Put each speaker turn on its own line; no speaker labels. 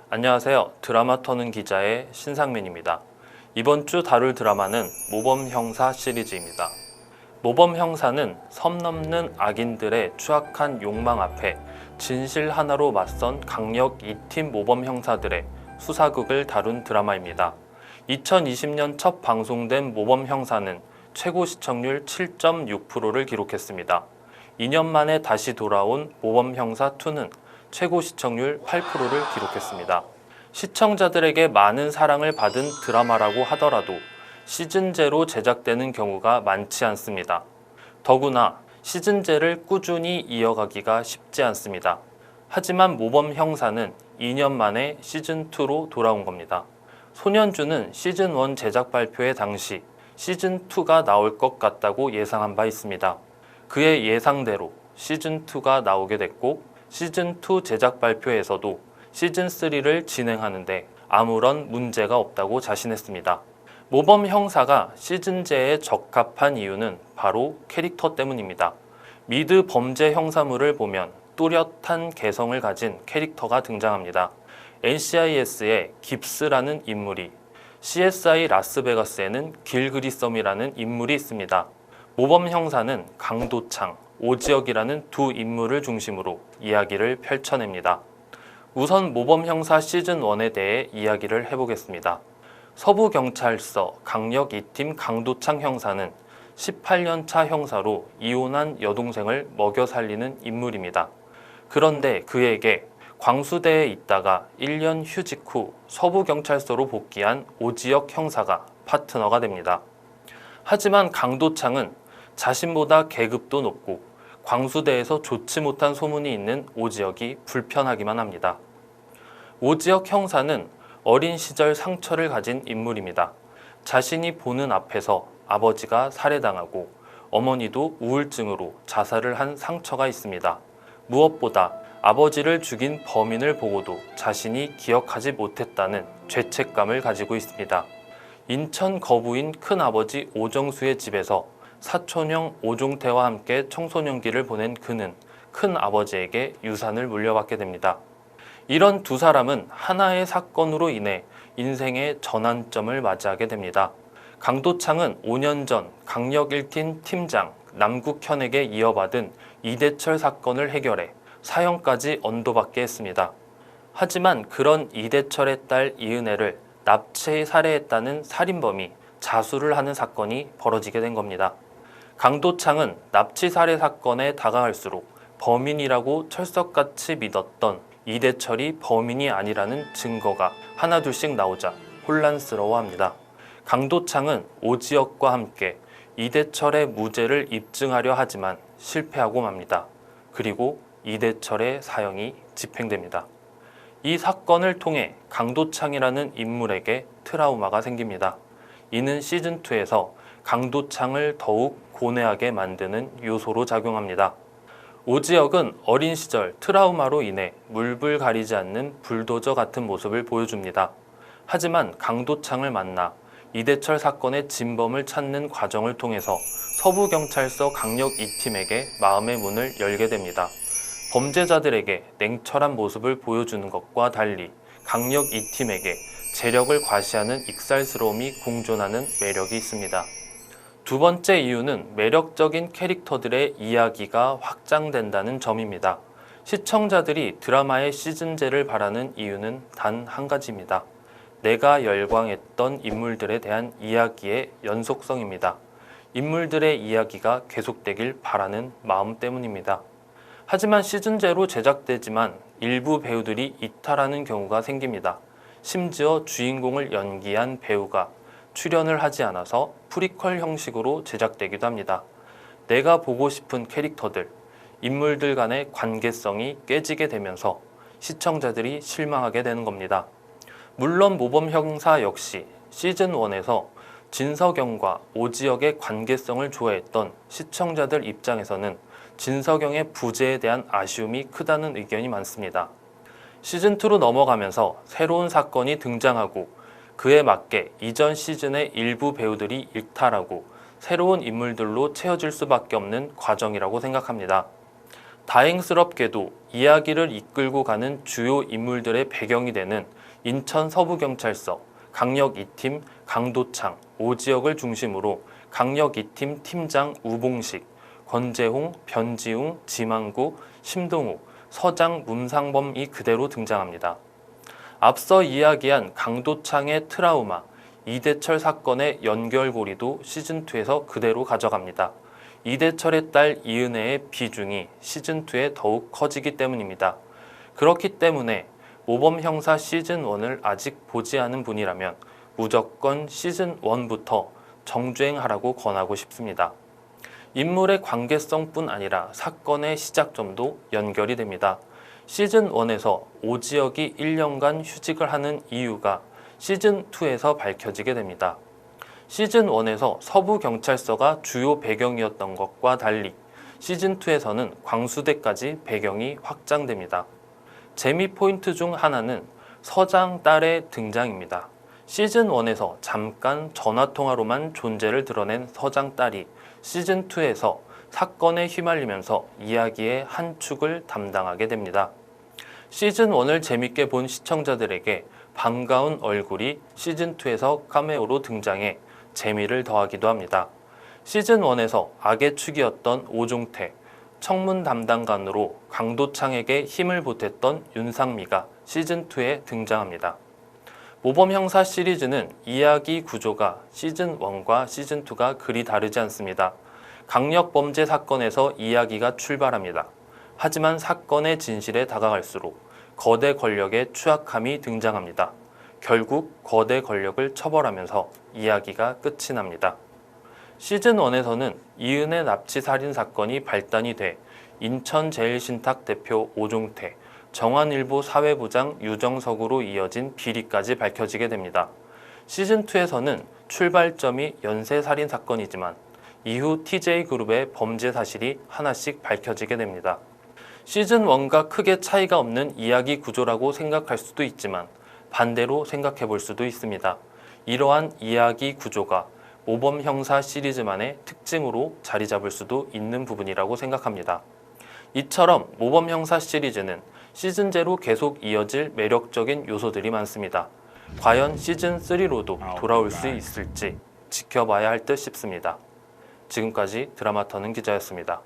안녕하세요. 드라마 터는 기자의 신상민입니다. 이번 주 다룰 드라마는 모범형사 시리즈입니다. 모범형사는 섬 넘는 악인들의 추악한 욕망 앞에 진실 하나로 맞선 강력 2팀 모범형사들의 수사극을 다룬 드라마입니다. 2020년 첫 방송된 모범형사는 최고 시청률 7.6%를 기록했습니다. 2년 만에 다시 돌아온 모범형사2는 최고 시청률 8%를 기록했습니다. 시청자들에게 많은 사랑을 받은 드라마라고 하더라도 시즌제로 제작되는 경우가 많지 않습니다. 더구나 시즌제를 꾸준히 이어가기가 쉽지 않습니다. 하지만 모범형사는 2년 만에 시즌2로 돌아온 겁니다. 소년주는 시즌1 제작 발표회 당시 시즌2가 나올 것 같다고 예상한 바 있습니다. 그의 예상대로 시즌2가 나오게 됐고 시즌2 제작 발표에서도 시즌3를 진행하는데 아무런 문제가 없다고 자신했습니다. 모범형사가 시즌제에 적합한 이유는 바로 캐릭터 때문입니다. 미드 범죄 형사물을 보면 또렷한 개성을 가진 캐릭터가 등장합니다. NCIS의 깁스라는 인물이, CSI 라스베가스에는 길 그리썸이라는 인물이 있습니다. 모범형사는 강도창, 오지혁이라는 두 인물을 중심으로 이야기를 펼쳐냅니다. 우선 모범형사 시즌1에 대해 이야기를 해보겠습니다. 서부경찰서 강력 2팀 강도창 형사는 18년차 형사로 이혼한 여동생을 먹여 살리는 인물입니다. 그런데 그에게 광수대에 있다가 1년 휴직 후 서부경찰서로 복귀한 오지혁 형사가 파트너가 됩니다. 하지만 강도창은 자신보다 계급도 높고 광수대에서 좋지 못한 소문이 있는 오지혁이 불편하기만 합니다. 오지혁 형사는 어린 시절 상처를 가진 인물입니다. 자신이 보는 앞에서 아버지가 살해당하고 어머니도 우울증으로 자살을 한 상처가 있습니다. 무엇보다 아버지를 죽인 범인을 보고도 자신이 기억하지 못했다는 죄책감을 가지고 있습니다. 인천 거부인 큰아버지 오정수의 집에서 사촌형 오종태와 함께 청소년기를 보낸 그는 큰아버지에게 유산을 물려받게 됩니다. 이런 두 사람은 하나의 사건으로 인해 인생의 전환점을 맞이하게 됩니다. 강도창은 5년 전 강력 1팀 팀장 남국현에게 이어받은 이대철 사건을 해결해 사형까지 언도받게 했습니다. 하지만 그런 이대철의 딸 이은혜를 납치 살해했다는 살인범이 자수를 하는 사건이 벌어지게 된 겁니다. 강도창은 납치 살해 사건에 다가갈수록 범인이라고 철석같이 믿었던 이대철이 범인이 아니라는 증거가 하나둘씩 나오자 혼란스러워합니다. 강도창은 오지혁과 함께 이대철의 무죄를 입증하려 하지만 실패하고 맙니다. 그리고 이대철의 사형이 집행됩니다. 이 사건을 통해 강도창이라는 인물에게 트라우마가 생깁니다. 이는 시즌2에서 강도창을 더욱 고뇌하게 만드는 요소로 작용합니다. 오지혁은 어린 시절 트라우마로 인해 물불 가리지 않는 불도저 같은 모습을 보여줍니다. 하지만 강도창을 만나 이대철 사건의 진범을 찾는 과정을 통해서 서부경찰서 강력 2팀에게 마음의 문을 열게 됩니다. 범죄자들에게 냉철한 모습을 보여주는 것과 달리 강력 2팀에게 재력을 과시하는 익살스러움이 공존하는 매력이 있습니다. 두 번째 이유는 매력적인 캐릭터들의 이야기가 확장된다는 점입니다. 시청자들이 드라마의 시즌제를 바라는 이유는 단 한 가지입니다. 내가 열광했던 인물들에 대한 이야기의 연속성입니다. 인물들의 이야기가 계속되길 바라는 마음 때문입니다. 하지만 시즌제로 제작되지만 일부 배우들이 이탈하는 경우가 생깁니다. 심지어 주인공을 연기한 배우가 출연을 하지 않아서 프리퀄 형식으로 제작되기도 합니다. 내가 보고 싶은 캐릭터들, 인물들 간의 관계성이 깨지게 되면서 시청자들이 실망하게 되는 겁니다. 물론 모범형사 역시 시즌1에서 진석영과 오지혁의 관계성을 좋아했던 시청자들 입장에서는 진석영의 부재에 대한 아쉬움이 크다는 의견이 많습니다. 시즌2로 넘어가면서 새로운 사건이 등장하고 그에 맞게 이전 시즌의 일부 배우들이 일탈하고 새로운 인물들로 채워질 수밖에 없는 과정이라고 생각합니다. 다행스럽게도 이야기를 이끌고 가는 주요 인물들의 배경이 되는 인천 서부경찰서 강력 2팀 강도창, 오지혁을 중심으로 강력 2팀 팀장 우봉식, 권재홍, 변지웅, 지망구, 심동우, 서장 문상범이 그대로 등장합니다. 앞서 이야기한 강도창의 트라우마, 이대철 사건의 연결고리도 시즌2에서 그대로 가져갑니다. 이대철의 딸 이은혜의 비중이 시즌2에 더욱 커지기 때문입니다. 그렇기 때문에 모범형사 시즌1을 아직 보지 않은 분이라면 무조건 시즌1부터 정주행하라고 권하고 싶습니다. 인물의 관계성뿐 아니라 사건의 시작점도 연결이 됩니다. 시즌1에서 오지혁이 1년간 휴직을 하는 이유가 시즌2에서 밝혀지게 됩니다. 시즌1에서 서부경찰서가 주요 배경이었던 것과 달리 시즌2에서는 광수대까지 배경이 확장됩니다. 재미 포인트 중 하나는 서장 딸의 등장입니다. 시즌1에서 잠깐 전화통화로만 존재를 드러낸 서장 딸이 시즌2에서 사건에 휘말리면서 이야기의 한 축을 담당하게 됩니다. 시즌1을 재밌게 본 시청자들에게 반가운 얼굴이 시즌2에서 카메오로 등장해 재미를 더하기도 합니다. 시즌1에서 악의 축이었던 오종태, 청문 담당관으로 강도창에게 힘을 보탰던 윤상미가 시즌2에 등장합니다. 모범형사 시리즈는 이야기 구조가 시즌1과 시즌2가 그리 다르지 않습니다. 강력범죄 사건에서 이야기가 출발합니다. 하지만 사건의 진실에 다가갈수록 거대 권력의 추악함이 등장합니다. 결국 거대 권력을 처벌하면서 이야기가 끝이 납니다. 시즌1에서는 이은혜 납치 살인 사건이 발단이 돼 인천제일신탁 대표 오종태, 정한일보 사회부장 유정석으로 이어진 비리까지 밝혀지게 됩니다. 시즌2에서는 출발점이 연쇄살인 사건이지만 이후 TJ그룹의 범죄 사실이 하나씩 밝혀지게 됩니다. 시즌1과 크게 차이가 없는 이야기 구조라고 생각할 수도 있지만 반대로 생각해 볼 수도 있습니다. 이러한 이야기 구조가 모범형사 시리즈만의 특징으로 자리 잡을 수도 있는 부분이라고 생각합니다. 이처럼 모범형사 시리즈는 시즌제로 계속 이어질 매력적인 요소들이 많습니다. 과연 시즌3로도 돌아올 수 있을지 지켜봐야 할 듯 싶습니다. 지금까지 드라마터는 기자였습니다.